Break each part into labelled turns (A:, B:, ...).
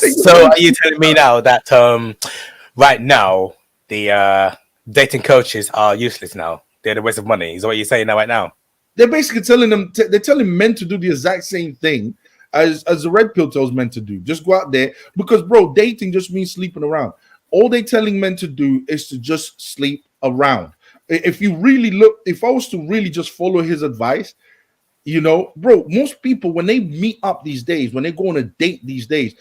A: So are you telling me now that right now the dating coaches are useless now? They're a waste of money. Is that what you're saying now right now?
B: They're basically telling them, they're telling men to do the exact same thing as the red pill tells men to do. Just go out there, because bro, dating just means sleeping around. All they're telling men to do is to just sleep around. If you really look, if I was to really just follow his advice, you know, bro, most people when they meet up these days, when they go on a date these days,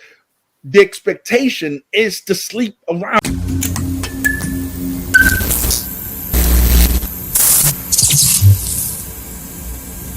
B: the expectation is to sleep around.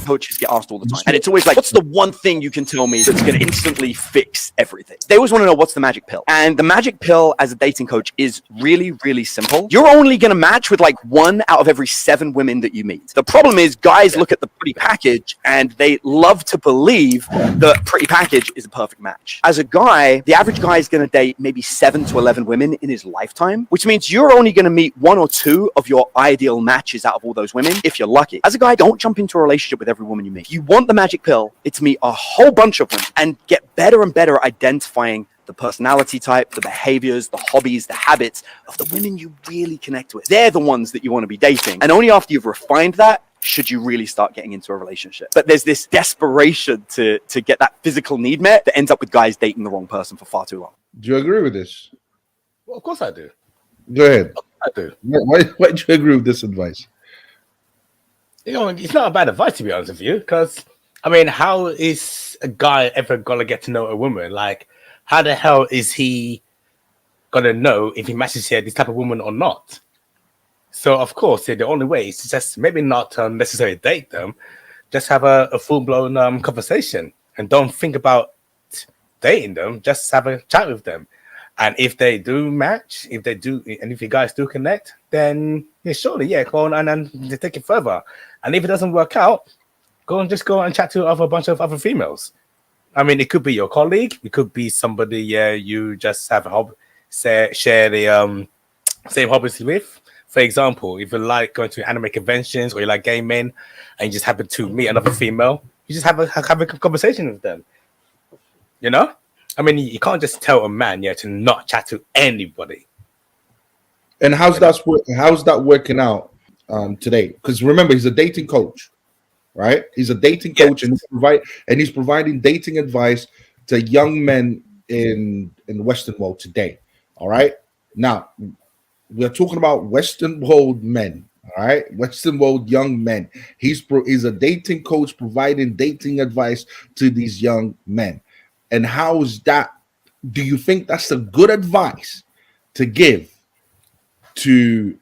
C: Coaches get asked all the time, and it's always like, what's the one thing you can tell me that's going to instantly fix everything? They always want to know what's the magic pill. And the magic pill as a dating coach is really, really simple. You're only going to match with like 1 out of every 7 women that you meet. The problem is guys look at the pretty package and they love to believe that pretty package is a perfect match. As a guy, the average guy is going to date maybe 7 to 11 women in his lifetime, which means you're only going to meet 1 or 2 of your ideal matches out of all those women if you're lucky. As a guy, don't jump into a relationship with every woman you meet. If you want the magic pill, it's meet a whole bunch of them and get better and better at identifying the personality type, the behaviors, the hobbies, the habits of the women you really connect with. They're the ones that you want to be dating. And only after you've refined that should you really start getting into a relationship. But there's this desperation to get that physical need met that ends up with guys dating the wrong person for far too long.
B: Do you agree with this?
A: Well, of course I do.
B: Go ahead.
A: I do.
B: Why do you agree with this advice?
A: You know, it's not a bad advice, to be honest with you, because, I mean, how is a guy ever going to get to know a woman? Like, how the hell is he going to know if he matches here this type of woman or not? So, of course, the only way is to just maybe not necessarily date them, just have a full-blown conversation and don't think about dating them, just have a chat with them. And if they do match, if you guys do connect, then surely, go on and take it further. And if it doesn't work out, go and chat to a bunch of other females. I mean, it could be your colleague, it could be somebody you just have share the same hobbies with. For example, if you like going to anime conventions or you like gaming, and you just happen to meet another female, you just have a conversation with them. You know? I mean, you can't just tell a man, to not chat to anybody.
B: And how's that working out today? Because remember, he's a dating coach, right? He's a dating coach, and he's providing dating advice to young men in the Western world today. All right. Now we're talking about Western world men. All right, Western world young men. He's a dating coach providing dating advice to these young men. And how is that? Do you think that's a good advice to give to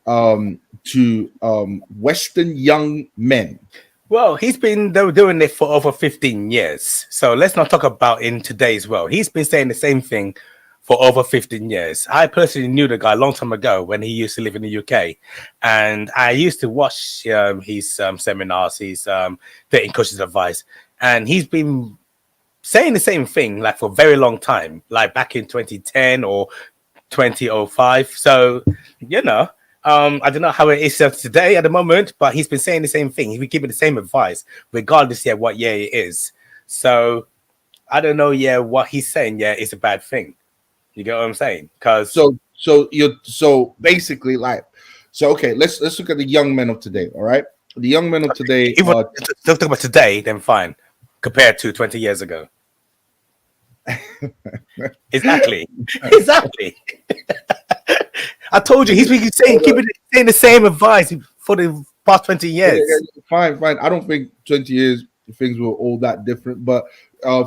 B: Western young men?
A: Well, he's been doing it for over 15 years. So let's not talk about in today's world. He's been saying the same thing for over 15 years. I personally knew the guy a long time ago when he used to live in the UK. And I used to watch his seminars, his dating coach's advice. And he's been saying the same thing like for a very long time, like back in 2010 or 2005. So, I don't know how it is today at the moment, but he's been saying the same thing. He's been giving the same advice, regardless what year it is. So I don't know, what he's saying, is a bad thing. You get what I'm saying? Because
B: so basically, like, so okay, let's look at the young men of today. All right, the young men of today.
A: If we're talking about today, then fine. Compared to 20 years ago. Exactly. I told you, he's been saying the same advice for the past 20 years.
B: Fine. I don't think 20 years things were all that different, but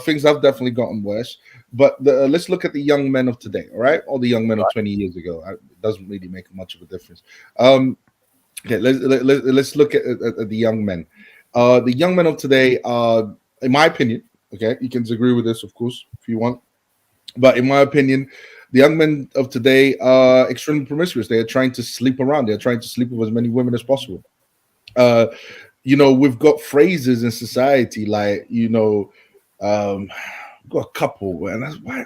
B: things have definitely gotten worse. But let's look at the young men of today, all right? All the young men of 20 years ago. It doesn't really make much of a difference. Okay, let's look at the young men. The young men of today, in my opinion, okay, you can disagree with this, of course, if you want. But in my opinion, the young men of today are extremely promiscuous. They are trying to sleep around. They're trying to sleep with as many women as possible. We've got phrases in society like, we've got a couple, and that's why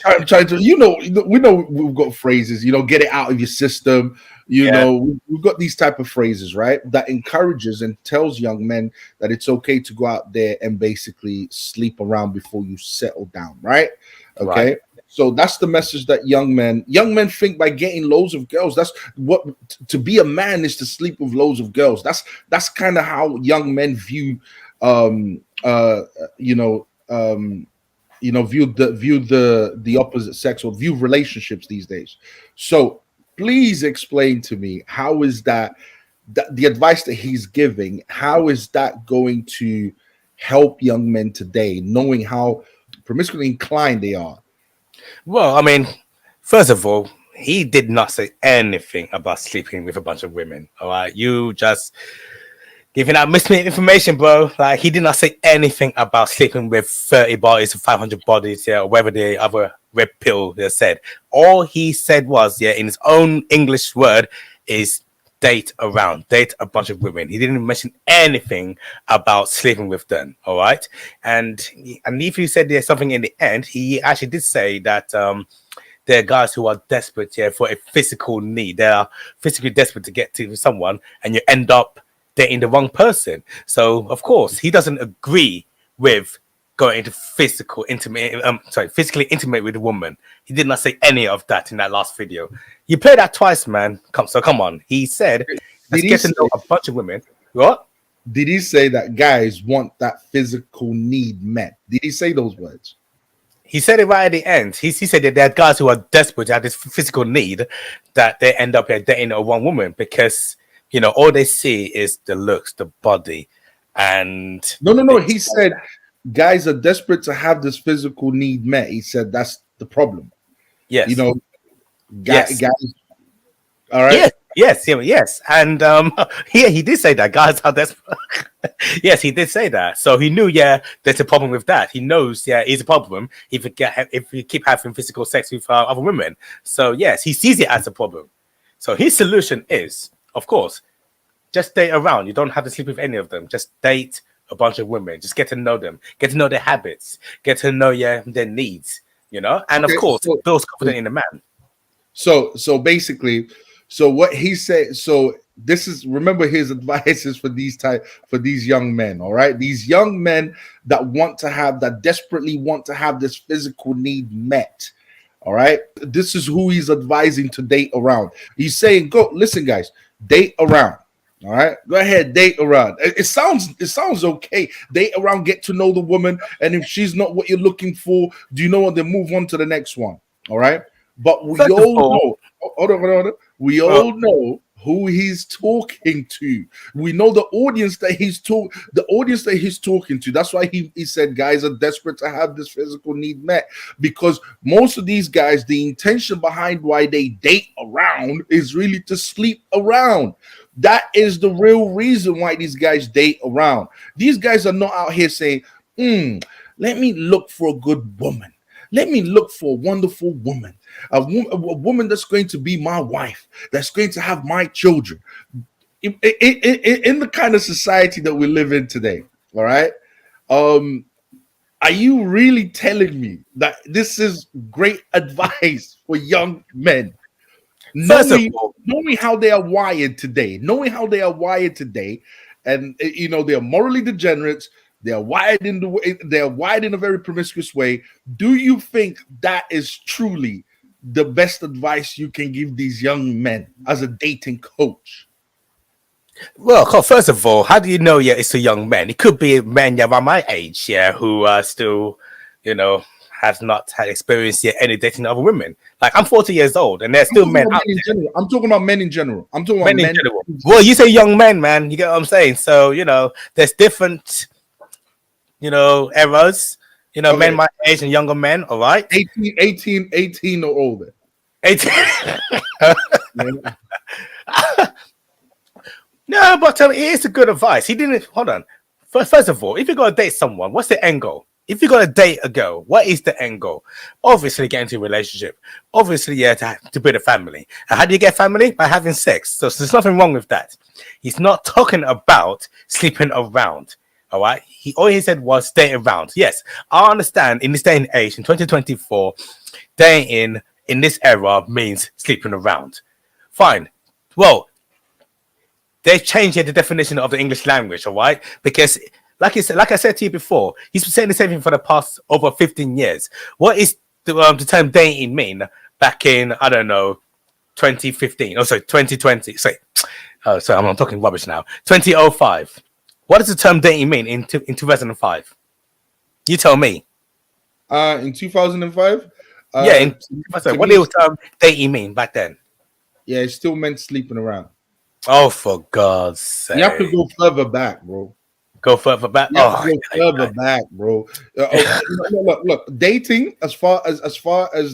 B: I'm trying to, we know we've got phrases, get it out of your system. We've got these type of phrases, right? That encourages and tells young men that it's okay to go out there and basically sleep around before you settle down, right? Okay. Right. So that's the message that young men think by getting loads of girls. That's what to be a man is to sleep with loads of girls. That's kind of how young men view, um, uh, you know, um, view the opposite sex or view relationships these days. So please explain to me how is that the advice that he's giving, how is that going to help young men today, knowing how promiscuously inclined they are?
A: Well, I mean, first of all, he did not say anything about sleeping with a bunch of women. All right, you just giving out misleading information, bro. Like he did not say anything about sleeping with 30 bodies or 500 bodies, yeah, or whatever the other red pill they said. All he said was, yeah, in his own English word, is date around, date a bunch of women. He didn't mention anything about sleeping with them. All right, and if you said there's something in the end, he actually did say that there are guys who are desperate, yeah, for a physical need. They are physically desperate to get to someone, and you end up dating the wrong person. So of course he doesn't agree with going into physically intimate with a woman. He did not say any of that in that last video. You played that twice, man. Come on. He said, let's
B: Did he
A: get to
B: say,
A: know a bunch of women. What?
B: did he say that guys want that physical need met? Did he say those words?
A: He said it right at the end. He said that there are guys who are desperate to have this physical need that they end up dating a one woman because, all they see is the looks, the body, and
B: No. He said guys are desperate to have this physical need met. He said that's the problem.
A: yes.
B: Guys. All right.
A: Yes, and yeah, he did say that guys are desperate. Yes, he did say that. So he knew, yeah, there's a problem with that. He knows, yeah, it's a problem if you keep having physical sex with other women. So yes, he sees it as a problem. So his solution is, of course, just date around. You don't have to sleep with any of them. Just date a bunch of women. Just get to know them. Get to know their habits. Get to know their needs. And of
B: Okay,
A: course, builds confidence in the man.
B: So basically, so what he said, so this is, remember, his advice is for these young men, all right? These young men that desperately want to have this physical need met. All right. This is who he's advising to date around. He's saying, go listen, guys, date around. All right, go ahead, date around. It sounds okay. Date around, get to know the woman, and if she's not what you're looking for, do you know what? Then move on to the next one. All right, but we all know. Hold on. We all know who he's talking to. We know the audience that he's talking to. That's why he said guys are desperate to have this physical need met, because most of these guys, the intention behind why they date around is really to sleep around. That is the real reason why these guys date around. These guys are not out here saying, let me look for a good woman. Let me look for a wonderful woman, a woman that's going to be my wife, that's going to have my children. In the kind of society that we live in today, all right? Are you really telling me that this is great advice for young men? Knowing how they are wired today, and they are morally degenerates. They are wired in a very promiscuous way. Do you think that is truly the best advice you can give these young men as a dating coach?
A: Well, first of all, how do you know? Yeah, it's a young man. It could be a man around my age, yeah, who still, has not had experience yet any dating other women. Like I'm 40 years old, and there's still men out there.
B: I'm talking about men in general. Men in general.
A: Well, you say young men, man. You get what I'm saying? So there's different, eras. Okay. Men my age and younger men. All right,
B: 18 or older.
A: 18. No, but it is a good advice. He didn't. Hold on. First of all, if you're gonna date someone, what's the end goal? If you're gonna date a girl, what is the end goal? Obviously, get into a relationship. Obviously, yeah, to build a family. And how do you get family? By having sex. So there's nothing wrong with that. He's not talking about sleeping around. All right. All he said was date around. Yes, I understand. In this day and age, in 2024, dating in this era means sleeping around. Fine. Well, they've changed the definition of the English language. All right, because like I said to you before, he's been saying the same thing for the past over 15 years. What is the term dating mean back in, I don't know, 2015? Oh, sorry, 2020. Sorry, I'm talking rubbish now. 2005. What does the term dating mean in 2005? You tell me.
B: In 2005,
A: Yeah,
B: uh,
A: in
B: to
A: what
B: me,
A: did the term dating mean back then?
B: yeah, it still meant sleeping around.
A: Oh, for God's
B: You have to
A: sake.
B: go further back, bro.
A: Go further back.
B: You have to
A: Oh,
B: go further back, bro. Look, dating, as far as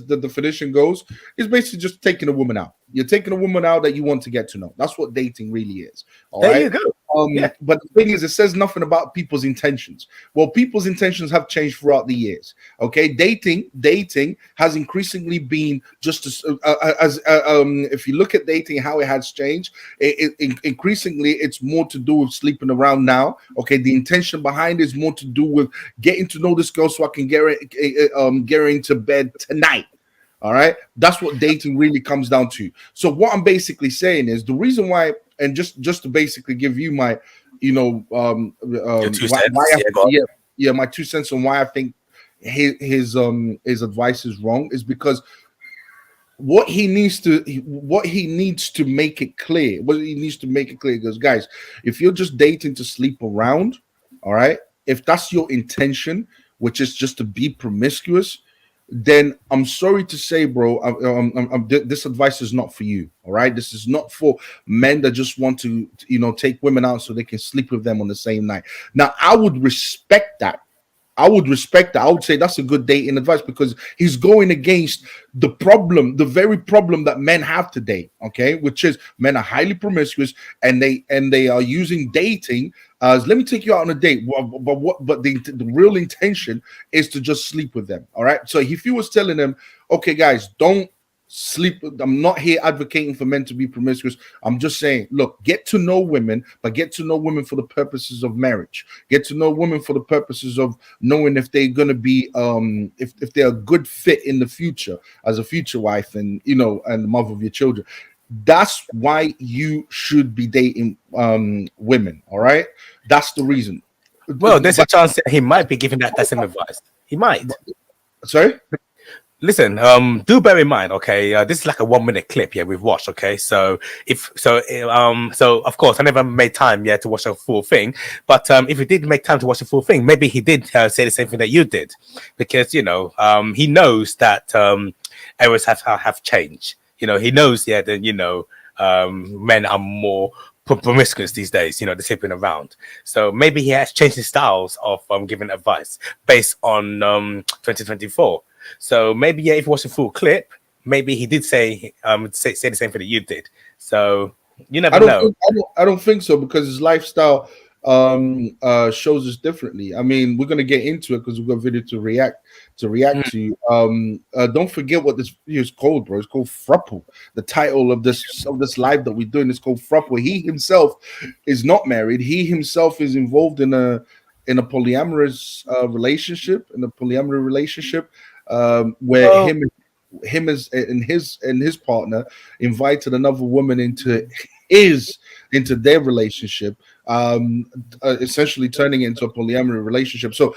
B: the definition goes, is basically just taking a woman out. You're taking a woman out that you want to get to know. That's what dating really is. All
A: there
B: right.
A: you go. Yeah.
B: But the thing is, it says nothing about people's intentions. Well, people's intentions have changed throughout the years. Okay, dating has increasingly been just if you look at dating, how it has changed. Increasingly, it's more to do with sleeping around now. Okay, the intention behind it is more to do with getting to know this girl so I can get her into bed tonight. All right, that's what dating really comes down to. So what I'm basically saying is the reason why, and just to basically give you my,
A: Your two
B: why
A: cents. Yeah, go on.
B: my 2 cents on why I think his advice is wrong is because what he needs to make it clear, because guys, if you're just dating to sleep around, all right, if that's your intention, which is just to be promiscuous, then I'm sorry to say, bro, this advice is not for you. All right, this is not for men that just want to, take women out so they can sleep with them on the same night. Now, I would respect that. I would say that's a good dating advice because he's going against the very problem that men have today. Okay, which is men are highly promiscuous and they are using dating as, let me take you out on a date. But the real intention is to just sleep with them. All right. So if you was telling them, okay, guys, don't sleep. I'm not here advocating for men to be promiscuous. I'm just saying, look, get to know women, but get to know women for the purposes of marriage. Get to know women for the purposes of knowing if they're gonna be if they're a good fit in the future as a future wife and and the mother of your children. That's why you should be dating women. All right, that's the reason.
A: Well, there's a chance that he might be giving that same advice. He might.
B: Sorry.
A: Listen, do bear in mind, okay, this is like a 1 minute clip, yeah, we've watched, okay, so so of course I never made time to watch the full thing, but if you did make time to watch the full thing, maybe he did say the same thing that you did, because he knows that errors have changed. He knows that men are more promiscuous these days. They're sleeping around, so maybe he has changed his styles of giving advice based on 2024. So maybe if you watch the full clip, maybe he did say the same thing that you did. So you never know.
B: I don't think so because his lifestyle shows us differently. I mean, we're gonna get into it because we've got a video to react to. Don't forget what this video is called, bro. It's called Frupple. The title of this live that we're doing is called Frupple. He himself is not married. He himself is involved in a polyamorous relationship, where his partner invited another woman into their relationship, essentially turning it into a polyamory relationship. So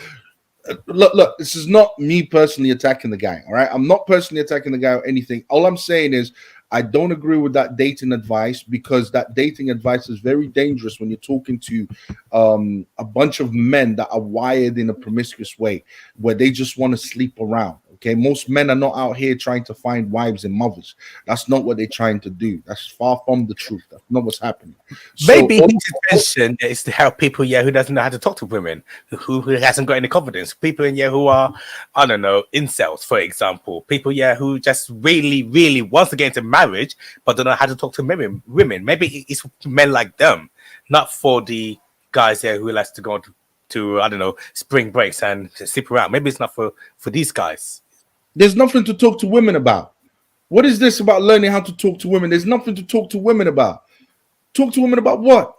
B: look, this is not me personally attacking the guy. All right, I'm not personally attacking the guy or anything. All I'm saying is I don't agree with that dating advice because that dating advice is very dangerous when you're talking to a bunch of men that are wired in a promiscuous way where they just want to sleep around. Okay, most men are not out here trying to find wives and mothers. That's not what they're trying to do. That's far from the truth. That's not what's happening.
A: Maybe his intention is to help people who doesn't know how to talk to women, who hasn't got any confidence. People who are, I don't know, incels, for example. People who just really, really wants to get into marriage but don't know how to talk to women. Maybe it's men like them, not for the guys who likes to go to I don't know, spring breaks and sleep around. Maybe it's not for these guys.
B: There's nothing to talk to women about. What is this about learning how to talk to women? There's nothing to talk to women about. Talk to women about what?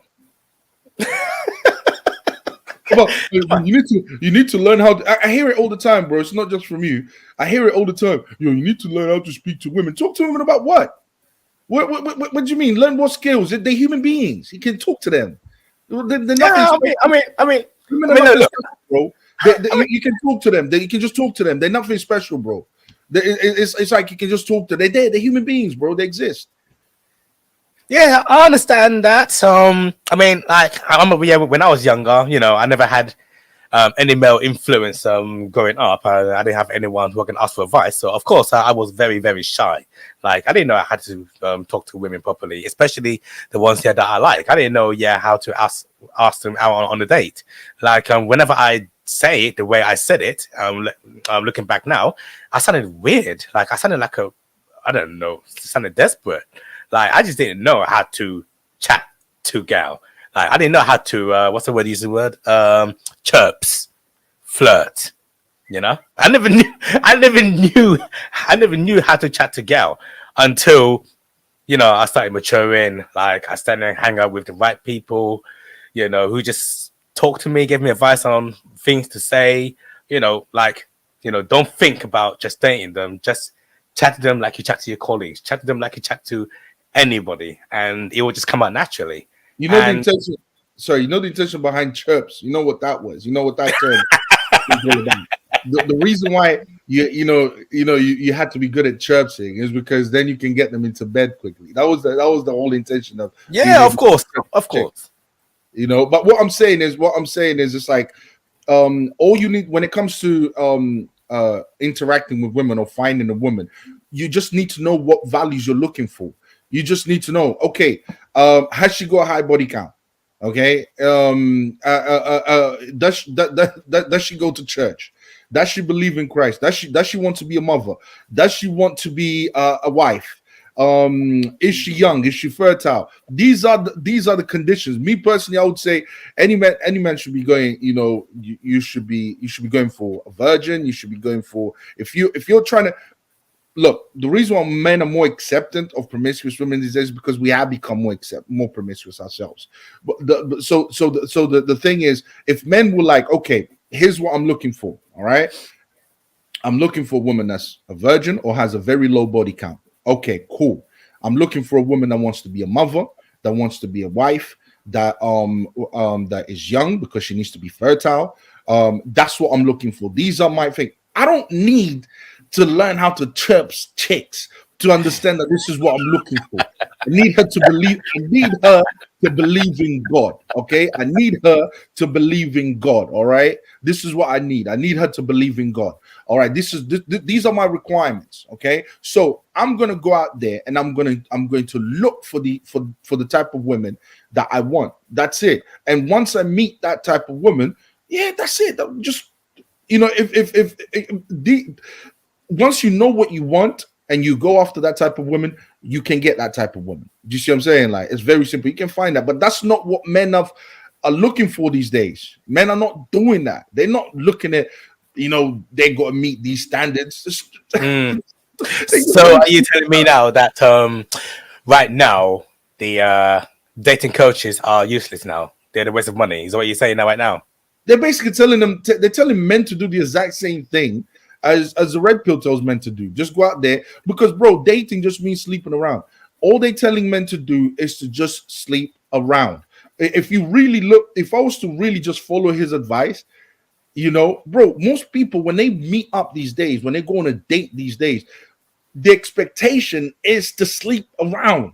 B: You need to learn how to, I hear it all the time, bro. It's not just from you. I hear it all the time. You need to learn how to speak to women. Talk to women about what? What do you mean? Learn what skills? They're human beings. You can talk to them. They're nothing
A: I mean,
B: look, bro. You can talk to them. You can just talk to them. They're nothing special, bro. It's like you can just talk to them. They're human beings, bro. They exist.
A: Yeah, I understand that. I mean, like, I remember, yeah, when I was younger, I never had any male influence growing up. I didn't have anyone who I can ask for advice. So, of course, I was very, very shy. Like, I didn't know how to talk to women properly, especially the ones here that I like. I didn't know, how to ask them out on a date. Like, whenever I say it the way I said it, looking back now, I sounded weird. Like, I sounded like I don't know, sounded desperate. Like, I just didn't know how to chat to gal. Like, I didn't know how to what's the word? Use the word chirps, flirt. I never knew how to chat to gal until I started maturing. Like, I started to hang out with the right people, who just talked to me, gave me advice on things to say. Don't think about just dating them. Just chat to them like you chat to your colleagues. Chat to them like you chat to anybody, and it will just come out naturally.
B: You know the intention. Sorry, you know the intention behind chirps. You know what that was. You know what that term is all about. The reason why you had to be good at chirping is because then you can get them into bed quickly. That was the whole intention of.
A: Yeah, of course.
B: But what I'm saying is it's like all you need when it comes to interacting with women or finding a woman, you just need to know what values you're looking for. You just need to know, okay, has she got a high body count? Okay. Does she go to church? Does she believe in Christ? Does she want to be a mother? Does she want to be a wife? Is she young? Is she fertile? These are the conditions. Me personally, I would say any man should be going. You should be going for a virgin. You should be going for if you're trying to. Look, the reason why men are more acceptant of promiscuous women these days is because we have become more promiscuous ourselves. But the thing is, if men were like, okay, here's what I'm looking for, all right, I'm looking for a woman that's a virgin or has a very low body count. Okay, cool. I'm looking for a woman that wants to be a mother, that wants to be a wife, that is young because she needs to be fertile. That's what I'm looking for. These are my things. I don't need to learn how to chirp chicks to understand that this is what I'm looking for. I need her to believe in God. Okay. I need her to believe in God. All right. This is what I need. I need her to believe in God. All right. These are my requirements. Okay. So I'm going to go out there and I'm going to look for the type of women that I want. That's it. And once I meet that type of woman, yeah, that's it. Just, once you know what you want and you go after that type of woman, you can get that type of woman. Do you see what I'm saying? Like, it's very simple. You can find that, but that's not what men are looking for these days. Men are not doing that. They're not looking at, they got to meet these standards.
A: So are you telling me now that right now the dating coaches are useless now? They're a waste of money. Is that what you're saying now right now?
B: They're basically they're telling men to do the exact same thing as the red pill tells men to do. Just go out there because, bro, dating just means sleeping around. All they're telling men to do is to just sleep around. If you really look, if I was to really just follow his advice, bro, most people when they meet up these days, when they go on a date these days, the expectation is to sleep around.